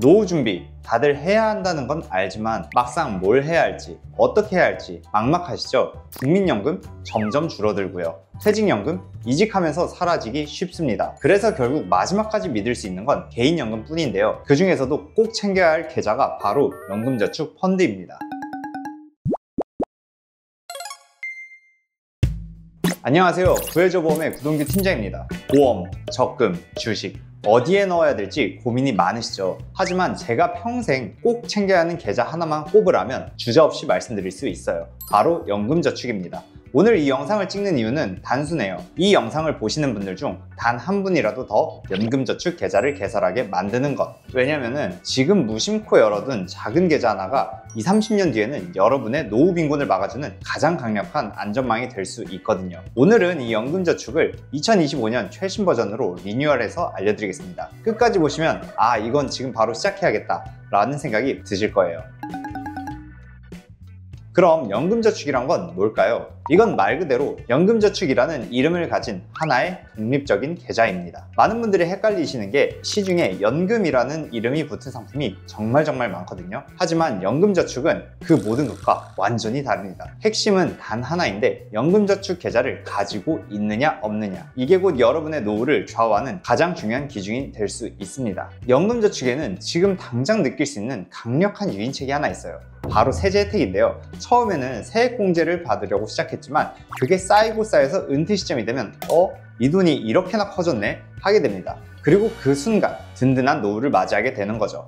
노후 준비 다들 해야 한다는 건 알지만 막상 뭘 해야 할지 어떻게 해야 할지 막막하시죠? 국민연금 점점 줄어들고요. 퇴직연금 이직하면서 사라지기 쉽습니다. 그래서 결국 마지막까지 믿을 수 있는 건 개인연금 뿐인데요. 그 중에서도 꼭 챙겨야 할 계좌가 바로 연금저축 펀드입니다. 안녕하세요. 부해조보험의 구동규 팀장입니다. 보험, 적금, 주식 어디에 넣어야 될지 고민이 많으시죠? 하지만 제가 평생 꼭 챙겨야 하는 계좌 하나만 꼽으라면 주저없이 말씀드릴 수 있어요. 바로 연금저축입니다. 오늘 이 영상을 찍는 이유는 단순해요. 이 영상을 보시는 분들 중 단 한 분이라도 더 연금저축 계좌를 개설하게 만드는 것. 왜냐면은 지금 무심코 열어둔 작은 계좌 하나가 20, 30년 뒤에는 여러분의 노후 빈곤을 막아주는 가장 강력한 안전망이 될 수 있거든요. 오늘은 이 연금저축을 2025년 최신 버전으로 리뉴얼해서 알려드리겠습니다. 끝까지 보시면 이건 지금 바로 시작해야겠다 라는 생각이 드실 거예요. 그럼 연금저축이란 건 뭘까요? 이건 말 그대로 연금저축이라는 이름을 가진 하나의 독립적인 계좌입니다. 많은 분들이 헷갈리시는 게 시중에 연금이라는 이름이 붙은 상품이 정말 많거든요. 하지만 연금저축은 그 모든 것과 완전히 다릅니다. 핵심은 단 하나인데 연금저축 계좌를 가지고 있느냐 없느냐, 이게 곧 여러분의 노후를 좌우하는 가장 중요한 기준이 될 수 있습니다. 연금저축에는 지금 당장 느낄 수 있는 강력한 유인책이 하나 있어요. 바로 세제 혜택인데요. 처음에는 세액공제를 받으려고 시작했지만 그게 쌓이고 쌓여서 은퇴 시점이 되면 이 돈이 이렇게나 커졌네 하게 됩니다. 그리고 그 순간 든든한 노후를 맞이하게 되는 거죠.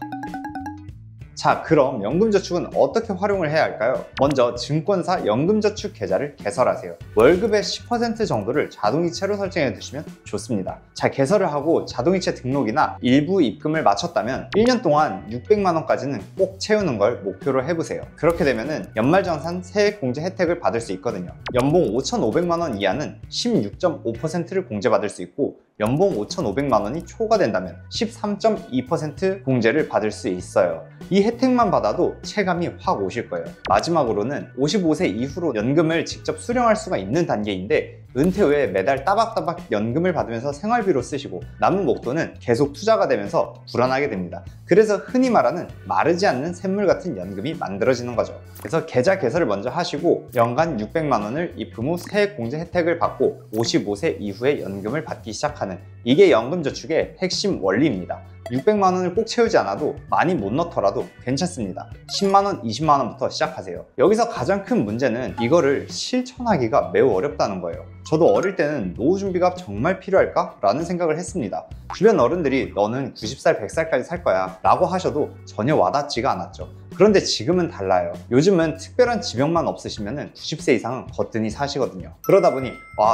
자, 그럼 연금저축은 어떻게 활용을 해야 할까요? 먼저 증권사 연금저축 계좌를 개설하세요. 월급의 10% 정도를 자동이체로 설정해 두시면 좋습니다. 자, 개설을 하고 자동이체 등록이나 일부 입금을 마쳤다면 1년 동안 600만 원까지는 꼭 채우는 걸 목표로 해보세요. 그렇게 되면은 연말정산 세액공제 혜택을 받을 수 있거든요. 연봉 5,500만 원 이하는 16.5%를 공제받을 수 있고, 연봉 5,500만 원이 초과된다면 13.2% 공제를 받을 수 있어요. 이 혜택만 받아도 체감이 확 오실 거예요. 마지막으로는 55세 이후로 연금을 직접 수령할 수가 있는 단계인데, 은퇴 후에 매달 따박따박 연금을 받으면서 생활비로 쓰시고 남은 목돈은 계속 투자가 되면서 불안하게 됩니다. 그래서 흔히 말하는 마르지 않는 샘물 같은 연금이 만들어지는 거죠. 그래서 계좌 개설을 먼저 하시고 연간 600만 원을 입금 후 세액공제 혜택을 받고 55세 이후에 연금을 받기 시작하는, 이게 연금저축의 핵심 원리입니다. 600만 원을 꼭 채우지 않아도 많이 못 넣더라도 괜찮습니다. 10만 원, 20만 원부터 시작하세요. 여기서 가장 큰 문제는 이거를 실천하기가 매우 어렵다는 거예요. 저도 어릴 때는 노후 준비가 정말 필요할까? 라는 생각을 했습니다. 주변 어른들이 너는 90살, 100살까지 살 거야 라고 하셔도 전혀 와닿지가 않았죠. 그런데 지금은 달라요. 요즘은 특별한 지병만 없으시면 90세 이상은 거뜬히 사시거든요. 그러다 보니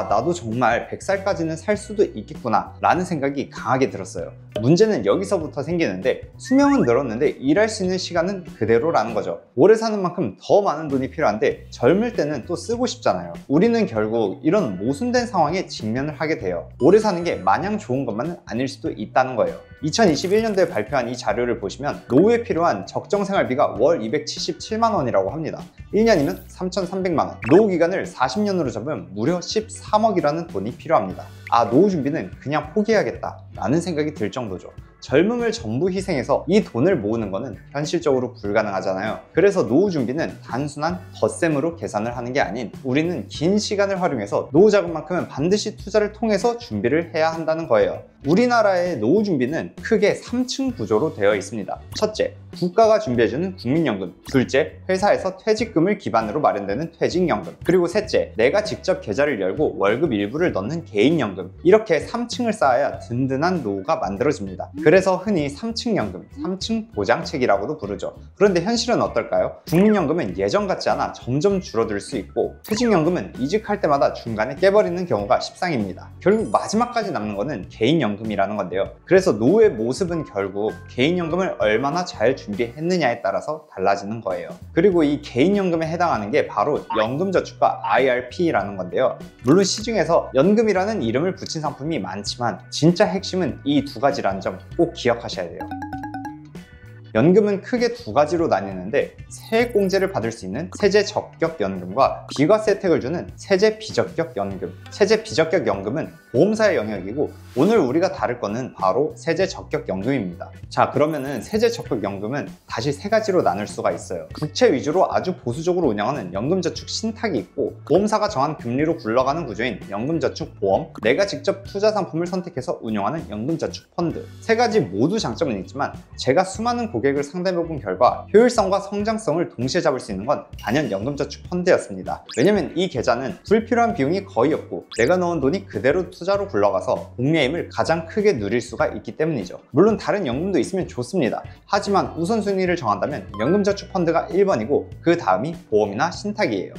나도 정말 100살까지는 살 수도 있겠구나 라는 생각이 강하게 들었어요. 문제는 여기서부터 생기는데, 수명은 늘었는데 일할 수 있는 시간은 그대로라는 거죠. 오래 사는 만큼 더 많은 돈이 필요한데 젊을 때는 또 쓰고 싶잖아요. 우리는 결국 이런 모순된 상황에 직면을 하게 돼요. 오래 사는 게 마냥 좋은 것만은 아닐 수도 있다는 거예요. 2021년도에 발표한 이 자료를 보시면 노후에 필요한 적정 생활비가 월 277만 원이라고 합니다. 1년이면 3,300만 원. 노후 기간을 40년으로 잡으면 무려 13억이라는 돈이 필요합니다. 노후 준비는 그냥 포기해야겠다 라는 생각이 들 정도죠. 젊음을 전부 희생해서 이 돈을 모으는 거는 현실적으로 불가능하잖아요. 그래서 노후 준비는 단순한 덧셈으로 계산을 하는 게 아닌, 우리는 긴 시간을 활용해서 노후 자금만큼은 반드시 투자를 통해서 준비를 해야 한다는 거예요. 우리나라의 노후 준비는 크게 3층 구조로 되어 있습니다. 첫째, 국가가 준비해주는 국민연금. 둘째, 회사에서 퇴직금을 기반으로 마련되는 퇴직연금. 그리고 셋째, 내가 직접 계좌를 열고 월급 일부를 넣는 개인연금. 이렇게 3층을 쌓아야 든든한 노후가 만들어집니다. 그래서 흔히 3층 연금, 3층 보장책이라고도 부르죠. 그런데 현실은 어떨까요? 국민연금은 예전 같지 않아 점점 줄어들 수 있고, 퇴직연금은 이직할 때마다 중간에 깨버리는 경우가 십상입니다. 결국 마지막까지 남는 거는 개인연금이라는 건데요. 그래서 노후의 모습은 결국 개인연금을 얼마나 잘 준비했느냐에 따라서 달라지는 거예요. 그리고 이 개인연금에 해당하는 게 바로 연금저축과 IRP라는 건데요. 물론 시중에서 연금이라는 이름을 붙인 상품이 많지만 진짜 핵심은 이 두 가지라는 점 꼭 기억하셔야 돼요. 연금은 크게 두 가지로 나뉘는데 세액공제를 받을 수 있는 세제 적격 연금과 비과세 혜택을 주는 세제 비적격 연금. 세제 비적격 연금은 보험사의 영역이고 오늘 우리가 다룰 거는 바로 세제 적격 연금입니다. 자, 그러면은 세제 적격 연금은 다시 세 가지로 나눌 수가 있어요. 국채 위주로 아주 보수적으로 운영하는 연금저축 신탁이 있고 보험사가 정한 금리로 굴러가는 구조인 연금저축보험, 내가 직접 투자 상품을 선택해서 운용하는 연금저축 펀드. 세 가지 모두 장점은 있지만 제가 수많은 고객을 상담해본 결과 효율성과 성장성을 동시에 잡을 수 있는 건 단연 연금저축 펀드였습니다. 왜냐면 이 계좌는 불필요한 비용이 거의 없고 내가 넣은 돈이 그대로 투자로 굴러가서 복리의 힘을 가장 크게 누릴 수가 있기 때문이죠. 물론 다른 연금도 있으면 좋습니다. 하지만 우선순위를 정한다면 연금저축 펀드가 1번이고 그 다음이 보험이나 신탁이에요.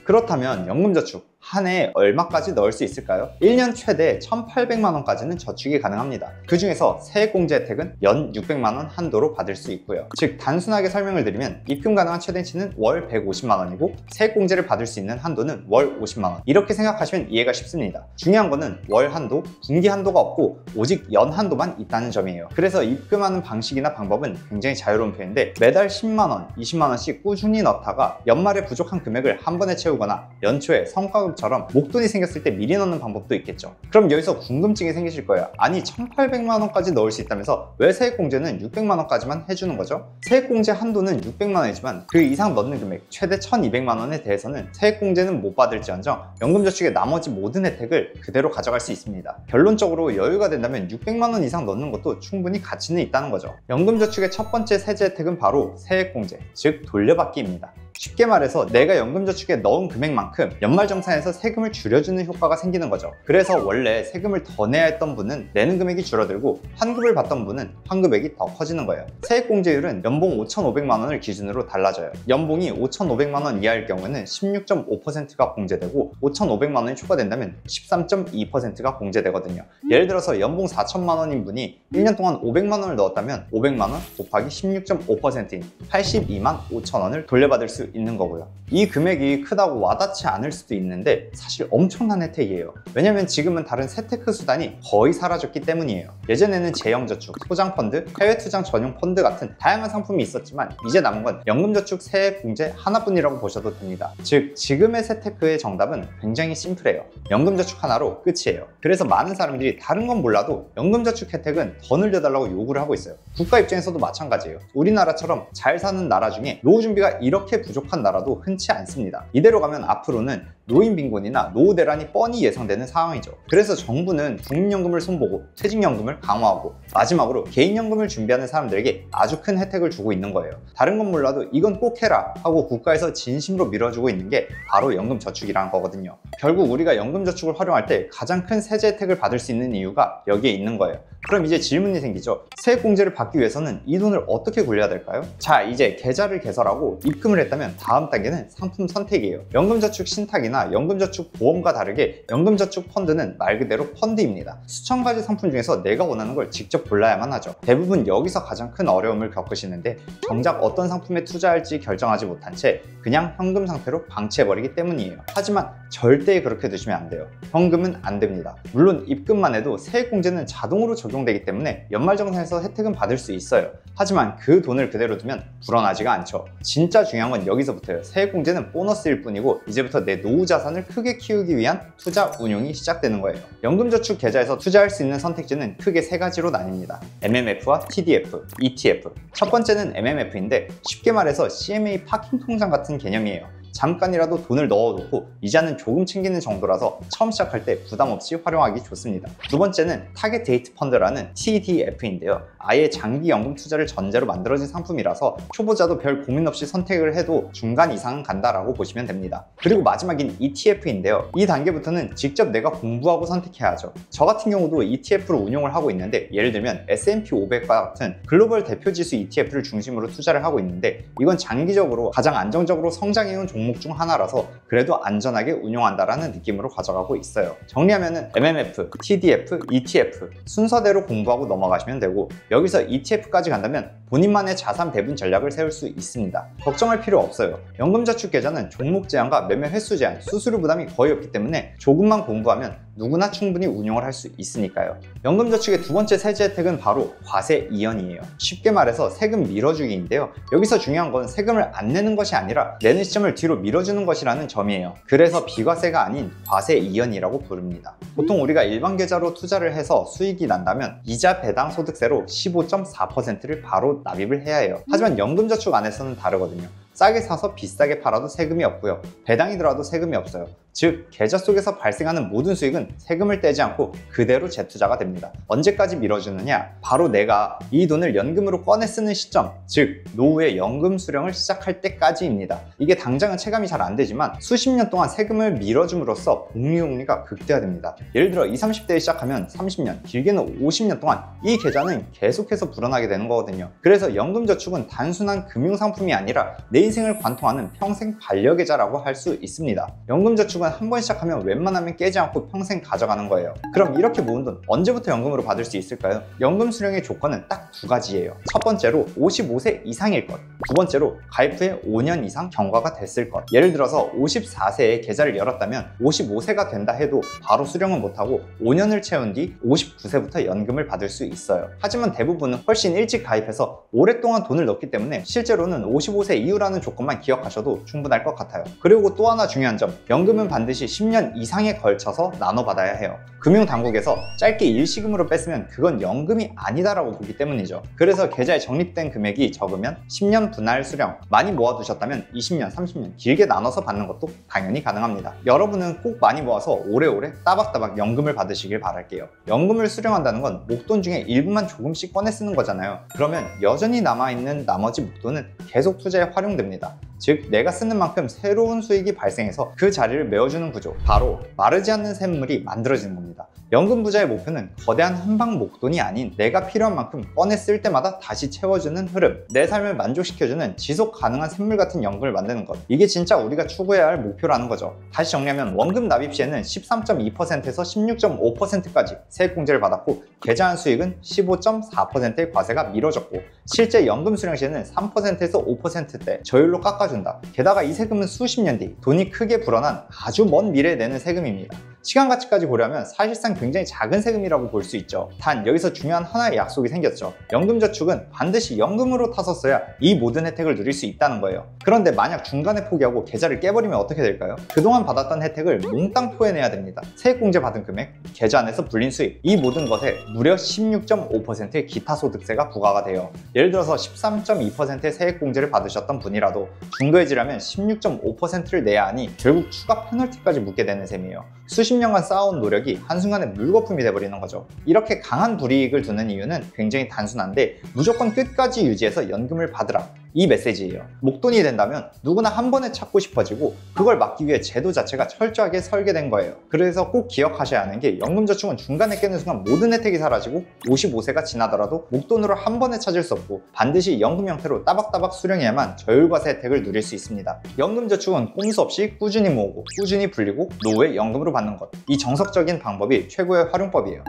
그렇다면 연금저축 한 해에 얼마까지 넣을 수 있을까요? 1년 최대 1,800만 원까지는 저축이 가능합니다. 그 중에서 세액공제 혜택은 연 600만 원 한도로 받을 수 있고요. 즉 단순하게 설명을 드리면 입금 가능한 최대치는 월 150만 원이고 세액공제를 받을 수 있는 한도는 월 50만 원. 이렇게 생각하시면 이해가 쉽습니다. 중요한 거는 월 한도, 분기 한도가 없고 오직 연 한도만 있다는 점이에요. 그래서 입금하는 방식이나 방법은 굉장히 자유로운 편인데 매달 10만 원, 20만 원씩 꾸준히 넣다가 연말에 부족한 금액을 한 번에 채우거나 연초에 성과금 처럼 목돈이 생겼을 때 미리 넣는 방법도 있겠죠. 그럼 여기서 궁금증이 생기실 거예요. 아니 1,800만 원까지 넣을 수 있다면서 왜 세액공제는 600만 원까지만 해주는 거죠? 세액공제 한도는 600만 원이지만 그 이상 넣는 금액 최대 1,200만 원에 대해서는 세액공제는 못 받을지언정 연금저축의 나머지 모든 혜택을 그대로 가져갈 수 있습니다. 결론적으로 여유가 된다면 600만 원 이상 넣는 것도 충분히 가치는 있다는 거죠. 연금저축의 첫 번째 세제 혜택은 바로 세액공제, 즉 돌려받기입니다. 쉽게 말해서 내가 연금저축에 넣은 금액만큼 연말정산에서 세금을 줄여주는 효과가 생기는 거죠. 그래서 원래 세금을 더 내야 했던 분은 내는 금액이 줄어들고 환급을 받던 분은 환급액이 더 커지는 거예요. 세액공제율은 연봉 5,500만 원을 기준으로 달라져요. 연봉이 5,500만 원 이하일 경우는 16.5%가 공제되고 5,500만 원이 초과된다면 13.2%가 공제되거든요. 예를 들어서 연봉 4천만 원인 분이 1년 동안 500만 원을 넣었다면 500만 원 곱하기 16.5%인 82만 5천 원을 돌려받을 수 있는 거고요. 이 금액이 크다고 와닿지 않을 수도 있는데 사실 엄청난 혜택이에요. 왜냐면 지금은 다른 세테크 수단이 거의 사라졌기 때문이에요. 예전에는 제형저축, 소장펀드, 해외투자 전용 펀드 같은 다양한 상품이 있었지만 이제 남은 건 연금저축 세액공제 하나뿐이라고 보셔도 됩니다. 즉 지금의 세테크의 정답은 굉장히 심플해요. 연금저축 하나로 끝이에요. 그래서 많은 사람들이 다른 건 몰라도 연금저축 혜택은 더 늘려달라고 요구를 하고 있어요. 국가 입장에서도 마찬가지예요. 우리나라처럼 잘 사는 나라 중에 노후 준비가 이렇게 부족한 나라도 흔치 않습니다. 이대로 가면 앞으로는 노인 빈곤이나 노후 대란이 뻔히 예상되는 상황이죠. 그래서 정부는 국민연금을 손보고 퇴직연금을 강화하고 마지막으로 개인연금을 준비하는 사람들에게 아주 큰 혜택을 주고 있는 거예요. 다른 건 몰라도 이건 꼭 해라 하고 국가에서 진심으로 밀어주고 있는 게 바로 연금저축이라는 거거든요. 결국 우리가 연금저축을 활용할 때 가장 큰 세제 혜택을 받을 수 있는 이유가 여기에 있는 거예요. 그럼 이제 질문이 생기죠. 세액공제를 받기 위해서는 이 돈을 어떻게 굴려야 될까요? 자, 이제 계좌를 개설하고 입금을 했다면 다음 단계는 상품 선택이에요. 연금저축 신탁이나 연금저축 보험과 다르게 연금저축 펀드는 말 그대로 펀드입니다. 수천 가지 상품 중에서 내가 원하는 걸 직접 골라야만 하죠. 대부분 여기서 가장 큰 어려움을 겪으시는데 정작 어떤 상품에 투자할지 결정하지 못한 채 그냥 현금 상태로 방치해버리기 때문이에요. 하지만 절대 그렇게 두시면 안 돼요. 현금은 안 됩니다. 물론 입금만 해도 세액공제는 자동으로 적용되기 때문에 연말정산에서 혜택은 받을 수 있어요. 하지만 그 돈을 그대로 두면 불어나지가 않죠. 진짜 중요한 건 여기서부터예요. 세액공제는 보너스일 뿐이고 이제부터 내 노후 자산을 크게 키우기 위한 투자 운용이 시작되는 거예요. 연금저축 계좌에서 투자할 수 있는 선택지는 크게 세 가지로 나뉩니다. MMF와 TDF, ETF. 첫 번째는 MMF인데 쉽게 말해서 CMA 파킹 통장 같은 개념이에요. 잠깐이라도 돈을 넣어놓고 이자는 조금 챙기는 정도라서 처음 시작할 때 부담 없이 활용하기 좋습니다. 두 번째는 타겟 데이트 펀드라는 TDF인데요. 아예 장기 연금 투자를 전제로 만들어진 상품이라서 초보자도 별 고민 없이 선택을 해도 중간 이상은 간다라고 보시면 됩니다. 그리고 마지막인 ETF인데요. 이 단계부터는 직접 내가 공부하고 선택해야 하죠. 저 같은 경우도 ETF로 운용을 하고 있는데 예를 들면 S&P 500과 같은 글로벌 대표지수 ETF를 중심으로 투자를 하고 있는데 이건 장기적으로 가장 안정적으로 성장해온 종목 중 하나라서 그래도 안전하게 운용한다라는 느낌으로 가져가고 있어요. 정리하면은 MMF, TDF, ETF 순서대로 공부하고 넘어가시면 되고 여기서 ETF까지 간다면 본인만의 자산 배분 전략을 세울 수 있습니다. 걱정할 필요 없어요. 연금저축 계좌는 종목 제한과 매매 횟수 제한, 수수료 부담이 거의 없기 때문에 조금만 공부하면 누구나 충분히 운용을 할 수 있으니까요. 연금저축의 두 번째 세제 혜택은 바로 과세 이연이에요. 쉽게 말해서 세금 밀어주기인데요. 여기서 중요한 건 세금을 안 내는 것이 아니라 내는 시점을 뒤로 밀어주는 것이라는 점이에요. 그래서 비과세가 아닌 과세 이연이라고 부릅니다. 보통 우리가 일반 계좌로 투자를 해서 수익이 난다면 이자 배당 소득세로 15.4%를 바로 납입을 해야 해요. 하지만 연금저축 안에서는 다르거든요. 싸게 사서 비싸게 팔아도 세금이 없고요. 배당이 들어와도 세금이 없어요. 즉, 계좌 속에서 발생하는 모든 수익은 세금을 떼지 않고 그대로 재투자가 됩니다. 언제까지 밀어주느냐? 바로 내가 이 돈을 연금으로 꺼내 쓰는 시점, 즉 노후에 연금 수령을 시작할 때까지입니다. 이게 당장은 체감이 잘 안 되지만 수십 년 동안 세금을 밀어줌으로써 복리후금리가 극대화됩니다. 예를 들어 20, 30대에 시작하면 30년, 길게는 50년 동안 이 계좌는 계속해서 불어나게 되는 거거든요. 그래서 연금저축은 단순한 금융상품이 아니라 내 인생을 관통하는 평생 반려계좌라고 할 수 있습니다. 연금저축은 한 번 시작하면 웬만하면 깨지 않고 평생 가져가는 거예요. 그럼 이렇게 모은 돈 언제부터 연금으로 받을 수 있을까요? 연금 수령의 조건은 딱 두 가지예요. 첫 번째로 55세 이상일 것, 두 번째로 가입 후에 5년 이상 경과가 됐을 것. 예를 들어서 54세에 계좌를 열었다면 55세가 된다 해도 바로 수령은 못하고 5년을 채운 뒤 59세부터 연금을 받을 수 있어요. 하지만 대부분은 훨씬 일찍 가입해서 오랫동안 돈을 넣기 때문에 실제로는 55세 이후라는 조건만 기억하셔도 충분할 것 같아요. 그리고 또 하나 중요한 점, 연금은 반드시 10년 이상에 걸쳐서 나눠받아야 해요. 금융당국에서 짧게 일시금으로 뺐으면 그건 연금이 아니다라고 보기 때문이죠. 그래서 계좌에 적립된 금액이 적으면 10년 분할 수령, 많이 모아두셨다면 20년, 30년 길게 나눠서 받는 것도 당연히 가능합니다. 여러분은 꼭 많이 모아서 오래오래 따박따박 연금을 받으시길 바랄게요. 연금을 수령한다는 건 목돈 중에 일부만 조금씩 꺼내 쓰는 거잖아요. 그러면 여전히 남아있는 나머지 목돈은 계속 투자에 활용됩니다. 즉, 내가 쓰는 만큼 새로운 수익이 발생해서 그 자리를 메워주는 구조, 바로 마르지 않는 샘물이 만들어지는 겁니다. 연금 부자의 목표는 거대한 한방 목돈이 아닌 내가 필요한 만큼 꺼내 쓸 때마다 다시 채워주는 흐름, 내 삶을 만족시켜주는 지속 가능한 샘물 같은 연금을 만드는 것, 이게 진짜 우리가 추구해야 할 목표라는 거죠. 다시 정리하면 원금 납입 시에는 13.2%에서 16.5%까지 세액공제를 받았고, 계좌한 수익은 15.4%의 과세가 미뤄졌고, 실제 연금 수령 시에는 3%에서 5%대 저율로 깎아준다. 게다가 이 세금은 수십 년 뒤 돈이 크게 불어난 아주 먼 미래에 내는 세금입니다. 시간 가치까지 고려하면 사실상 굉장히 작은 세금이라고 볼 수 있죠. 단 여기서 중요한 하나의 약속이 생겼죠. 연금저축은 반드시 연금으로 타서 써야 이 모든 혜택을 누릴 수 있다는 거예요. 그런데 만약 중간에 포기하고 계좌를 깨버리면 어떻게 될까요? 그동안 받았던 혜택을 몽땅 토해내야 됩니다. 세액공제 받은 금액, 계좌 안에서 불린 수익, 이 모든 것에 무려 16.5%의 기타 소득세가 부과가 돼요. 예를 들어서 13.2%의 세액공제를 받으셨던 분이라도 중도해지려면 16.5%를 내야 하니 결국 추가 페널티까지 묻게 되는 셈이에요. 수십 년간 쌓아온 노력이 한순간에 물거품이 돼버리는 거죠. 이렇게 강한 불이익을 두는 이유는 굉장히 단순한데, 무조건 끝까지 유지해서 연금을 받으라, 이 메시지예요. 목돈이 된다면 누구나 한 번에 찾고 싶어지고, 그걸 막기 위해 제도 자체가 철저하게 설계된 거예요. 그래서 꼭 기억하셔야 하는 게, 연금저축은 중간에 깨는 순간 모든 혜택이 사라지고 55세가 지나더라도 목돈으로 한 번에 찾을 수 없고, 반드시 연금 형태로 따박따박 수령해야만 저율과세 혜택을 누릴 수 있습니다. 연금저축은 꼼수 없이 꾸준히 모으고 꾸준히 불리고 노후에 연금으로 받는 것, 이 정석적인 방법이 최고의 활용법이에요.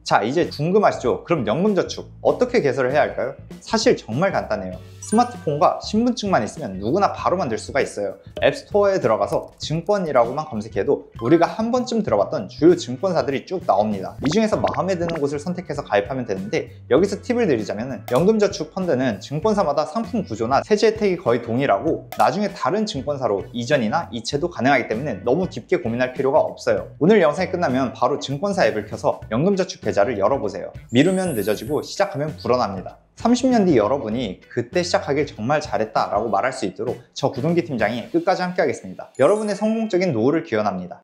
자, 이제 궁금하시죠? 그럼 연금저축 어떻게 개설을 해야 할까요? 사실 정말 간단해요. 스마트폰과 신분증만 있으면 누구나 바로 만들 수가 있어요. 앱스토어에 들어가서 증권이라고만 검색해도 우리가 한 번쯤 들어봤던 주요 증권사들이 쭉 나옵니다. 이 중에서 마음에 드는 곳을 선택해서 가입하면 되는데, 여기서 팁을 드리자면 연금저축 펀드는 증권사마다 상품 구조나 세제 혜택이 거의 동일하고, 나중에 다른 증권사로 이전이나 이체도 가능하기 때문에 너무 깊게 고민할 필요가 없어요. 오늘 영상이 끝나면 바로 증권사 앱을 켜서 연금저축 계좌를 열어보세요. 미루면 늦어지고 시작하면 불어납니다. 30년 뒤 여러분이 그때 시작하길 정말 잘했다 라고 말할 수 있도록 저 구동기 팀장이 끝까지 함께 하겠습니다. 여러분의 성공적인 노후를 기원합니다.